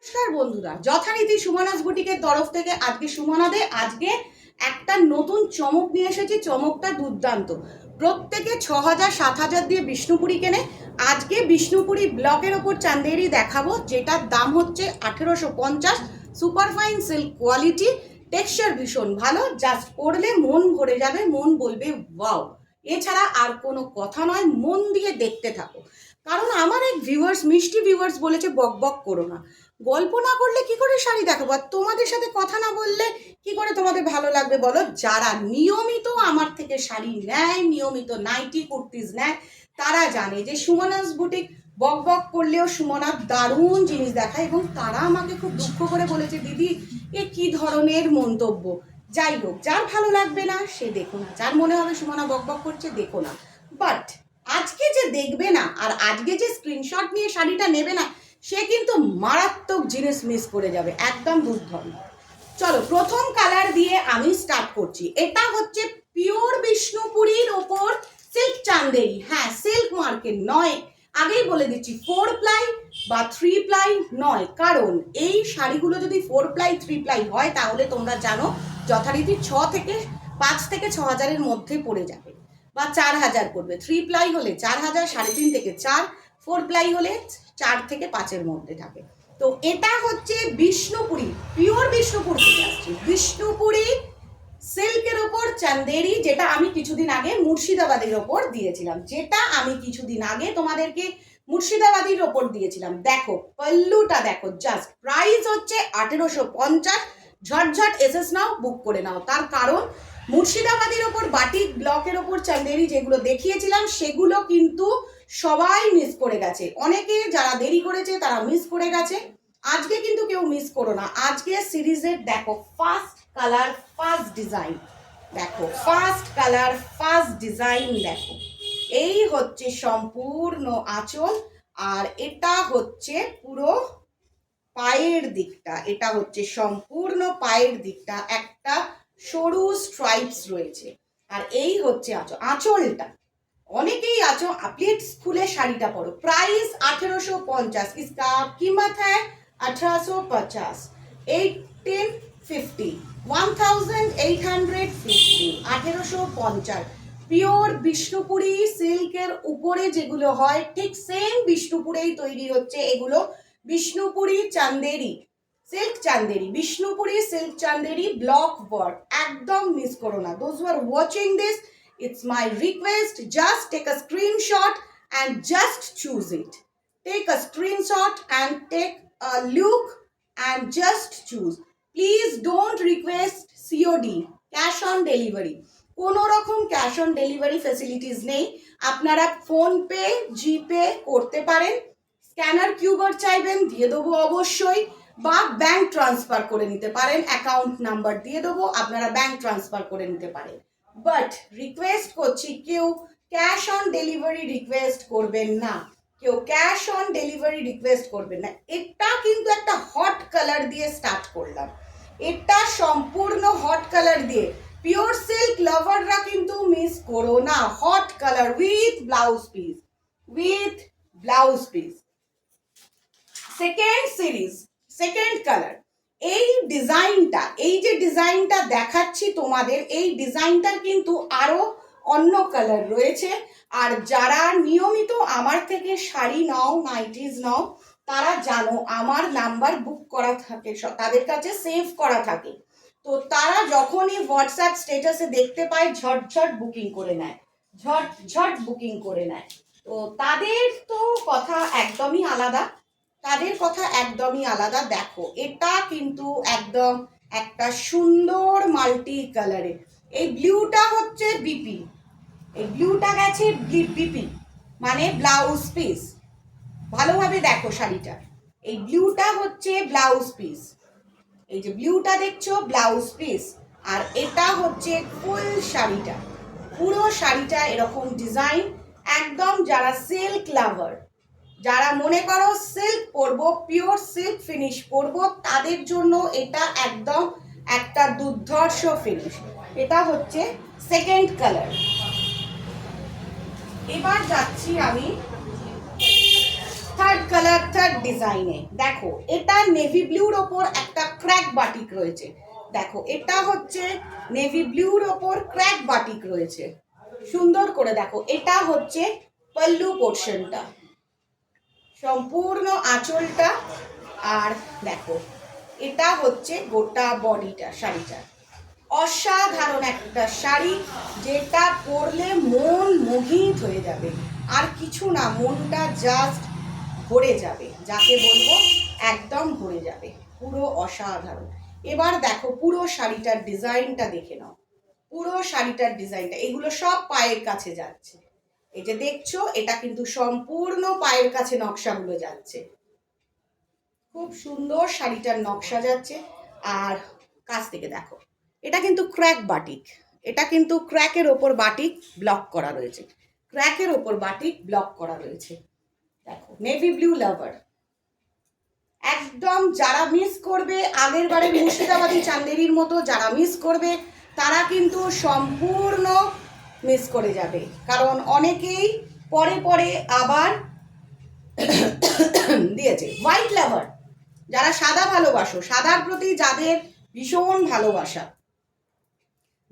নমস্কার বন্ধুরা, যথারীতি সুমনাস বুটিকের তরফ থেকে আজকে সুমনাদে আজকে একটা নতুন চমক নিয়ে এসেছি। চমকটা দুর্দান্ত। প্রত্যেকে ৬,০০০ ৭,০০০ দিয়ে বিষ্ণুপুরি কেনে। আজকে বিষ্ণুপুরি ব্লকের ওপর চান্দেরি দেখাবো, যেটার দাম হচ্ছে ১৮৫০। সুপারফাইন সিল্ক কোয়ালিটি, টেক্সচার ভীষণ ভালো, জাস্ট পরলে মন ভরে যাবে, মন বলবে ওয়াও। এছাড়া আর কোনো কথা নয়, মন দিয়ে দেখতে থাকো। কারণ আমার এক ভিউয়ার্স, মিষ্টি ভিউয়ার্স বলেছে বক বক করো না, গল্প না করলে কি করে শাড়ি দেখাবো, আর তোমাদের সাথে কথা না বললে কি করে তোমাদের ভালো লাগবে বলো। যারা নিয়মিত আমার থেকে শাড়ি নেয়, নিয়মিত নাইটি কুর্তিজ নেয়, তারা জানে যে সুমনাস বুটিক বক বক করলেও সুমনা দারুণ জিনিস দেখায়। এবং তারা আমাকে খুব দুঃখ করে বলেছে, দিদি এ কি ধরনের মন্তব্য। যাই হোক, যার ভালো লাগবে না সে দেখো না, যার মনে হবে সুমনা বক বক করছে দেখো না। বাট আজকে যে দেখবে না আর আজকে যে স্ক্রিনশট নিয়ে শাড়িটা নেবে না, সে কিন্তু মারাত্মক জিনিস মিস করে যাবে, একদম দুর্ধর্ম। চলো প্রথম কালার দিয়ে আমি স্টার্ট করছি। এটা হচ্ছে পিওর বিষ্ণুপুরীর ওপর সিল্ক চান্দেরি। হ্যাঁ, সিল্ক মার্কেট নয়, আগেই বলে দিচ্ছি 4 প্লাই বা 3 প্লাই নয়। কারণ এই শাড়িগুলো যদি 4 প্লাই 3 প্লাই হয় তাহলে তোমরা জানো যথারীতি 5 থেকে 6,০০০-এর মধ্যে পড়ে যাবে বা 4,০০০ পড়বে। 3 প্লাই হলে 4,০০০, 3.5 থেকে 4, 4 প্লাই হলে 4 থেকে 5-এর মধ্যে থাকে। তো এটা হচ্ছে বিষ্ণুপুরি, পিওর বিষ্ণুপুর থেকে আসছে, বিষ্ণুপুরি সিল্কের ওপর চান্দেরি, যেটা আমি কিছুদিন আগে মুর্শিদাবাদের ওপর দিয়েছিলাম, মুর্শিদাবাদের ওপর দিয়েছিলাম। দেখো পল্লুটা দেখো, জাস্ট প্রাইস হচ্ছে ১৮৫০। ঝটঝট এসএস নাও, বুক করে নাও। তার কারণ মুর্শিদাবাদের ওপর বাটিক ব্লকের ওপর চান্দেরি যেগুলো দেখিয়েছিলাম সেগুলো কিন্তু সবাই মিস করে গেছে। অনেকে যারা দেরি করেছে তারা মিস করে গেছে। আজকে কিন্তু কেউ মিস করো না। আজকে সিরিজের দেখো ফার্স্ট কালার ফার্স্ট ডিজাইন, দেখো ফার্স্ট কালার ফার্স্ট ডিজাইন, দেখো এই হচ্ছে সম্পূর্ণ আঁচল, আর এটা হচ্ছে পুরো পায়ের দিকটা, এটা হচ্ছে সম্পূর্ণ পায়ের দিকটা একটা সরু স্ট্রাইপস রয়েছে। আর এই হচ্ছে আঁচলটা। অনেকেই আছো প্লিজ খুলে শাড়িটা পরো। প্রাইস ১৮৫০। इसका कीमत है 1850, 1850, 1850, 1850। পিওর বিষ্ণুপুরি সিল্কের উপরে যেগুলো হয় ঠিক সেম বিষ্ণুপুরেই তৈরি হচ্ছে এগুলো। Bishnupuri Chanderi silk Chanderi, Bishnupuri silk Chanderi block work, একদম মিস করো না। Those who are watching this, it's my request, just take a screenshot and just choose it. Take a screenshot and take a look and just choose. Please don't request COD, cash on delivery. কোনো রকম cash on delivery facilities নেই। আপনারা PhonePe, জিপে করতে পারেন, scanner কিউবার চাইবেন দিয়ে দেবো অবশ্যই, বা ব্যাংক ট্রান্সফার করে নিতে পারেন, অ্যাকাউন্ট নাম্বার দিয়ে দেবো, আপনারা ব্যাংক ট্রান্সফার করে নিতে পারেন। বাট রিকোয়েস্ট করছি, কেউ ক্যাশ অন ডেলিভারি রিকোয়েস্ট করবেন না, কেউ ক্যাশ অন ডেলিভারি রিকোয়েস্ট করবেন না। এটা কিন্তু একটা হট কালার দিয়ে স্টার্ট করলাম, এটা সম্পূর্ণ হট কালার দিয়ে। পিওর সিল্ক লাভাররা কিন্তু মিস করো না। Hot colour with blouse piece, with blouse piece. Second series, second colour. এই ডিজাইনটা, এই যে ডিজাইনটা দেখাচ্ছি তোমাদের, এই ডিজাইনটার কিন্তু আরো অন্য কালার রয়েছে। আর যারা নিয়মিত আমার থেকে শাড়ি নাও, নাইটিজ নাও, তারা জানো আমার নাম্বার বুক করা থাকে, তাদের কাছে সেভ করা থাকে। তো তারা যখনই হোয়াটসঅ্যাপ স্ট্যাটাসে দেখতে পায় ঝটঝট বুকিং করে নেয়, ঝটঝট বুকিং করে নেয়। তো তাদের তো কথা একদমই আলাদা, তাদের কথা একদমই আলাদা। দেখো এটা কিন্তু একদম একটা সুন্দর মাল্টি কালারে। এই ব্লুটা হচ্ছে বিপি, এই ব্লুটা গেছে বিপি মানে ব্লাউজ পিস। ভালোভাবে দেখো শাড়িটা, এই ব্লুটা হচ্ছে ব্লাউজ পিস, এই যে ব্লুটা দেখছো ব্লাউজ পিস, আর এটা হচ্ছে ফুল শাড়িটা। পুরো শাড়িটা এরকম ডিজাইন, একদম যারা সিল্ক লাভার, যারা মনে করো সিল্ক পরবো, পিওর সিল্ক ফিনিশ পরবো, তাদের জন্য এটা একদম একটা দুর্ধর্ষ ফিনিশ। এটা হচ্ছে সেকেন্ড কালার। এবার যাচ্ছি আমি থার্ড কালার, থার্ড ডিজাইনে দেখো, এটা নেভি ব্লুর ওপর একটা ক্র্যাক বাটিক রয়েছে। দেখো, এটা হচ্ছে নেভি ব্লুর ওপর ক্র্যাক বাটিক রয়েছে। সুন্দর করে দেখো, এটা হচ্ছে পল্লু পোর্শনটা, সম্পূর্ণ আঁচলটা। আর দেখো, এটা হচ্ছে গোটা বডিটা শাড়িটা। অসাধারণ একটা শাড়ি, যেটা পরলে মন মোহিত হয়ে যাবে। আর কিছু না, মনটা জাস্ট ভরে যাবে, যাকে বলবো একদম ভরে যাবে, পুরো অসাধারণ। এবার দেখো পুরো শাড়িটার ডিজাইনটা দেখে নাও, পুরো শাড়িটার ডিজাইনটা, এগুলো সব পায়ের কাছে যাচ্ছে। এই যে দেখছো, এটা কিন্তু সম্পূর্ণ পায়ের কাছে নকশাগুলো যাচ্ছে। খুব সুন্দর শাড়িটার নকশা যাচ্ছে। আর কাছ থেকে দেখো, এটা কিন্তু ক্র্যাক বাটিক, এটা কিন্তু ক্র্যাকের ওপর বাটিক ব্লক করা রয়েছে, ক্র্যাকের ওপর বাটিক ব্লক করা রয়েছে। দেখো, নেভি ব্লু লাভার একদম, যারা মিস করবে আগের বারের মুর্শিদাবাদী চান্দেরির মতো, যারা মিস করবে তারা কিন্তু সম্পূর্ণ মিস করে যাবে। কারণ অনেকেই পরে পরে আবার দিয়েছে। হোয়াইট লাভার, যারা সাদা ভালোবাসো, সাদার প্রতি যাদের ভীষণ ভালোবাসা,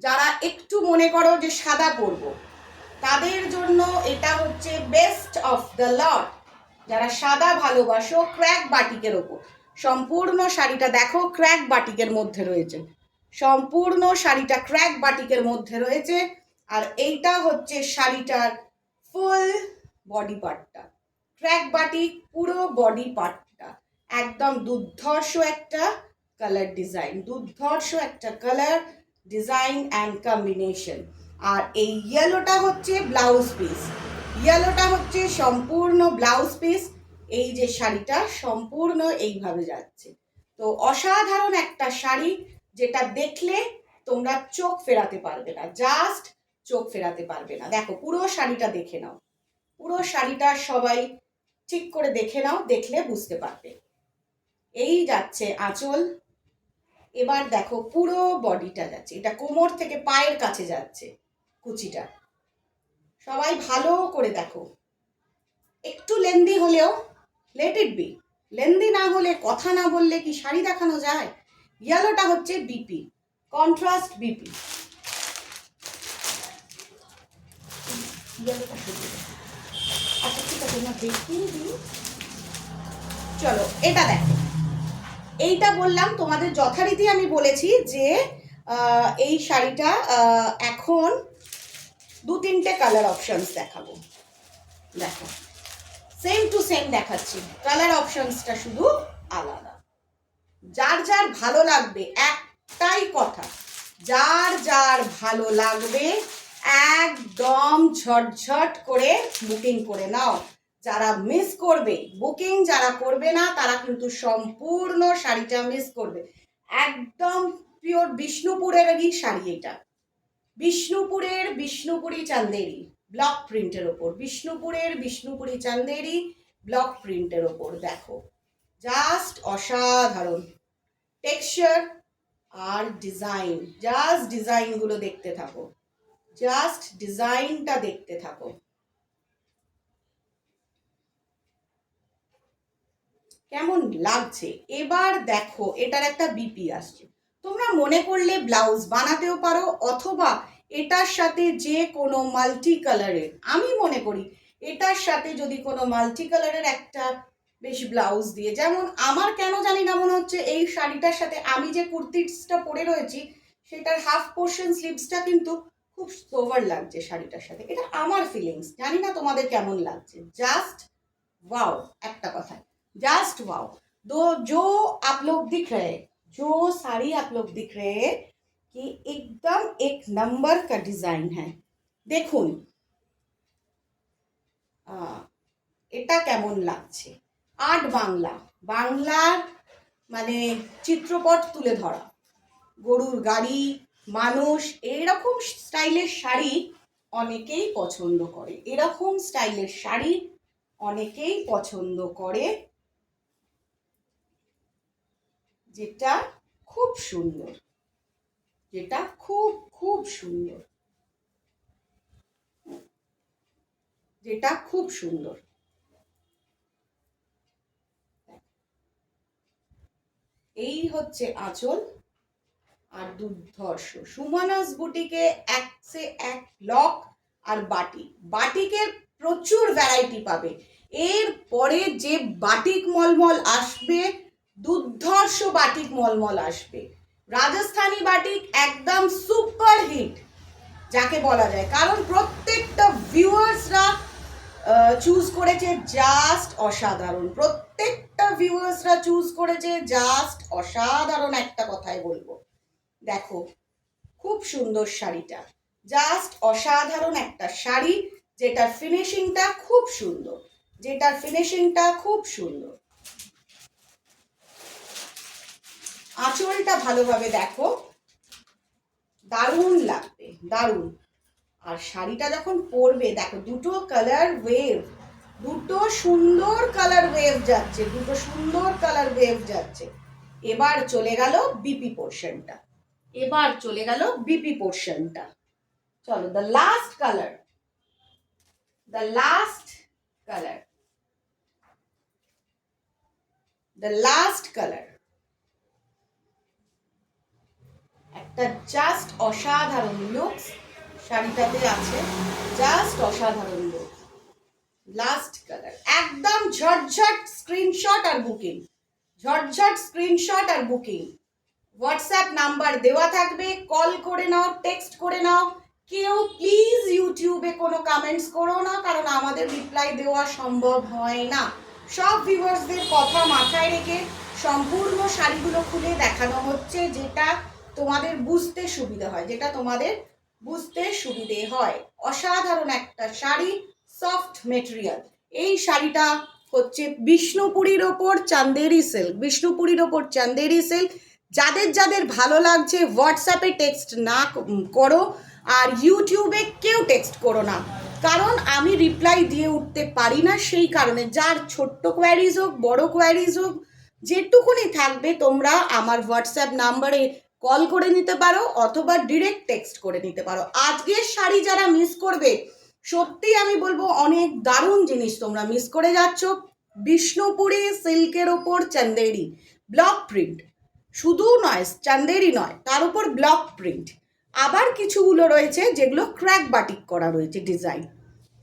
যারা একটু মনে করো যে সাদা পরবো, তাদের জন্য এটা হচ্ছে বেস্ট অফ দ্য লট। যারা সাদা ভালোবাসো, ক্র্যাক বাটিকের ওপর সম্পূর্ণ শাড়িটা দেখো, ক্র্যাক বাটিকের মধ্যে রয়েছে, সম্পূর্ণ শাড়িটা ক্র্যাক বাটিকের মধ্যে রয়েছে। আর এইটা হচ্ছে শাড়িটার ফুল বডি পার্টটা, ক্র্যাক বাটিক পুরো বডি পার্টটা, একদম দুর্ধর্ষ একটা কালার ডিজাইন, দুর্ধর্ষ একটা কালার ডিজাইন অ্যান্ড কম্বিনেশন। আর এই ইয়েলোটা হচ্ছে ব্লাউজ পিস, ইয়েলোটা হচ্ছে সম্পূর্ণ ব্লাউজ পিস। এই যে শাড়িটা সম্পূর্ণ এইভাবে যাচ্ছে। তো অসাধারণ একটা শাড়ি, যেটা দেখলে তোমরা চোখ ফেরাতে পারবে না, জাস্ট চোখ ফেরাতে পারবে না। দেখো পুরো শাড়িটা দেখে নাও, পুরো শাড়িটা সবাই ঠিক করে দেখে নাও, দেখলে বুঝতে পারবে। এই যাচ্ছে আঁচল। এবার দেখো পুরো বডিটা যাচ্ছে, এটা কোমর থেকে পায়ের কাছে যাচ্ছে কুচিটা। সবাই ভালো করে দেখো, একটু লেন্দি হলেও লেট ইট বি, লেন্দি না হলে, কথা না বললে কি শাড়ি দেখানো যায়? ইয়েলোটা হচ্ছে বিপি, কন্ট্রাস্ট বিপি। আচ্ছা ঠিক আছে, না দেখিয়ে দিই। চলো এটা দেখো, এইটা বললাম তোমাদের যথারীতি আমি বলেছি যে এই শাড়িটা এখন দু তিনটে কালার অপশনস দেখাবো। দেখো সেম টু সেম দেখাচ্ছি, কালার অপশনসটা শুধু আলাদা। যার যার ভালো লাগবে, একটাই কথা, যার যার ভালো লাগবে একদম ঝটঝট করে বুকিং করে নাও। যারা মিস করবে বুকিং, যারা করবে না তারা কিন্তু সম্পূর্ণ শাড়িটা মিস করবে। একদম পিওর বিষ্ণুপুরেরই শাড়ি এটা, বিষ্ণুপুরের বিষ্ণুপুরি চান্দেরি ব্লক প্রিন্টের ওপর, বিষ্ণুপুরের বিষ্ণুপুরি চান্দেরি ব্লক প্রিন্টের ওপর। দেখো জাস্ট অসাধারণ টেক্সচার আর ডিজাইন, জাস্ট ডিজাইনগুলো দেখতে থাকো, জাস্ট ডিজাইনটা দেখতে থাকো। কেমন লাগছে এবার দেখো, এটার একটা বিপি আসছে। তোমরা মনে করলে ব্লাউজ বানাতেও পারো, অথবা এটার সাথে যে কোনো মাল্টি কালারের, আমি মনে করি এটার সাথে যদি কোনো মাল্টি কালারের একটা বেশ ব্লাউজ দিয়ে, যেমন আমার কেন জানি না মনে হচ্ছে এই শাড়িটার সাথে আমি যে কুর্তিটা পরে রয়েছি সেটার হাফ পোর্শন স্লিভসটা কিন্তু খুব সোভার লাগছে শাড়িটার সাথে। এটা আমার ফিলিংস, জানি না তোমাদের কেমন লাগছে। জাস্ট वाओ, একটা কথা, जस्ट वाओ। दो जो आप लोग दिख रहे हैं, जो साड़ी आप लोग दिख रहे हैं कि एकदम एक नंबर का डिजाइन है। দেখুন এটা কেমন লাগছে, আর্ট বাংলা, বাংলার মানে চিত্রপট তুলে ধরা, গরুর গাড়ি, মানুষ, এরকম স্টাইলের শাড়ি অনেকেই পছন্দ করে, এরকম স্টাইলের শাড়ি অনেকেই পছন্দ করে, যেটা খুব সুন্দর, যেটা খুব খুব সুন্দর, যেটা খুব সুন্দর। এই হচ্ছে আঁচল আর দুর্ধর্ষ। সুমনাস বুটিকে এক সে এক ব্লক আর বাটিকের প্রচুর ভ্যারাইটি পাবে। এর পরে যে বাটিক মলমল আসবে, দুর্ধর্ষ বাটিক মলমল আসবে। রাজস্থানী বাটিক একদম সুপার হিট যাকে বলা যায়, কারণ প্রত্যেকটা ভিউয়ার্সরা চুজ করেছে জাস্ট অসাধারণ। প্রত্যেকটা ভিউয়ার্সরা চুজ করেছে জাস্ট অসাধারণ। একটা কথাই বলবো, দেখো খুব সুন্দর শাড়িটা, জাস্ট অসাধারণ একটা শাড়ি, যেটার ফিনিশিংটা খুব সুন্দর, যেটার ফিনিশিংটা খুব সুন্দর। আঁচলটা ভালোভাবে দেখো, দারুণ লাগবে, দারুণ। আর শাড়িটা যখন পরবে দেখো, দুটো কালার ওয়েভ, দুটো সুন্দর কালার ওয়েভ যাচ্ছে, দুটো সুন্দর কালার ওয়েভ যাচ্ছে। এবার চলে গেল বিপি পোর্শনটা, এবার চলে গেল বিপি পোর্শনটা। চলো, the last colour, the last colour, the last colour. একটা জাস্ট অসাধারণ লুকস শাড়িটাতে আছে, জাস্ট অসাধারণ লুক। লাস্ট কালার, একদম ঝটঝট স্ক্রিনশট আর বুকিং, ঝটঝট স্ক্রিনশট আর বুকিং। হোয়াটসঅ্যাপ নাম্বার দেওয়া থাকবে, কল করে নাও, টেক্সট করে নাও। কেউ প্লিজ ইউটিউবে কোনো কমেন্টস করো না, কারণ আমাদের রিপ্লাই দেওয়া সম্ভব হয় না। সব ভিউয়ার্সদের কথা মাথায় রেখে সম্পূর্ণ শাড়িগুলো খুলে দেখানো হচ্ছে, যেটা তোমাদের বুঝতে সুবিধা হয়, যেটা তোমাদের বুঝতে সুবিধে হয়। অসাধারণ একটা শাড়ি, সফট মেটেরিয়াল। এই শাড়িটা হচ্ছে বিষ্ণুপুরীর ওপর চান্দেরি সিল্ক, বিষ্ণুপুরীর ওপর চান্দেরি সিল্ক। যাদের যাদের ভালো লাগছে হোয়াটসঅ্যাপে টেক্সট না করো, আর ইউটিউবে কেউ টেক্সট করো না, কারণ আমি রিপ্লাই দিয়ে উঠতে পারি না। সেই কারণে যার ছোট্ট কোয়ারিজ হোক, বড় কোয়ারিজ হোক, যেটুকুনি থাকবে তোমরা আমার হোয়াটসঅ্যাপ নাম্বারে কল করে নিতে পারো, অথবা ডিরেক্ট টেক্সট করে নিতে পারো। আজকের শাড়ি যারা মিস করবে, সত্যি আমি বলবো অনেক দারুণ জিনিস তোমরা মিস করে যাচ্ছ। বিষ্ণুপুরী সিল্কের ওপর চান্দেরি ব্লক প্রিন্ট, শুধু নয় চান্দেরি নয়, তার উপর ব্লক প্রিন্ট। আবার কিছুগুলো রয়েছে যেগুলো ক্র্যাক বাটিক করা রয়েছে ডিজাইন।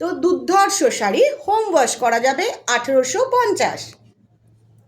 তো দুর্ধর্ষ শাড়ি, হোম ওয়াশ করা যাবে 1850।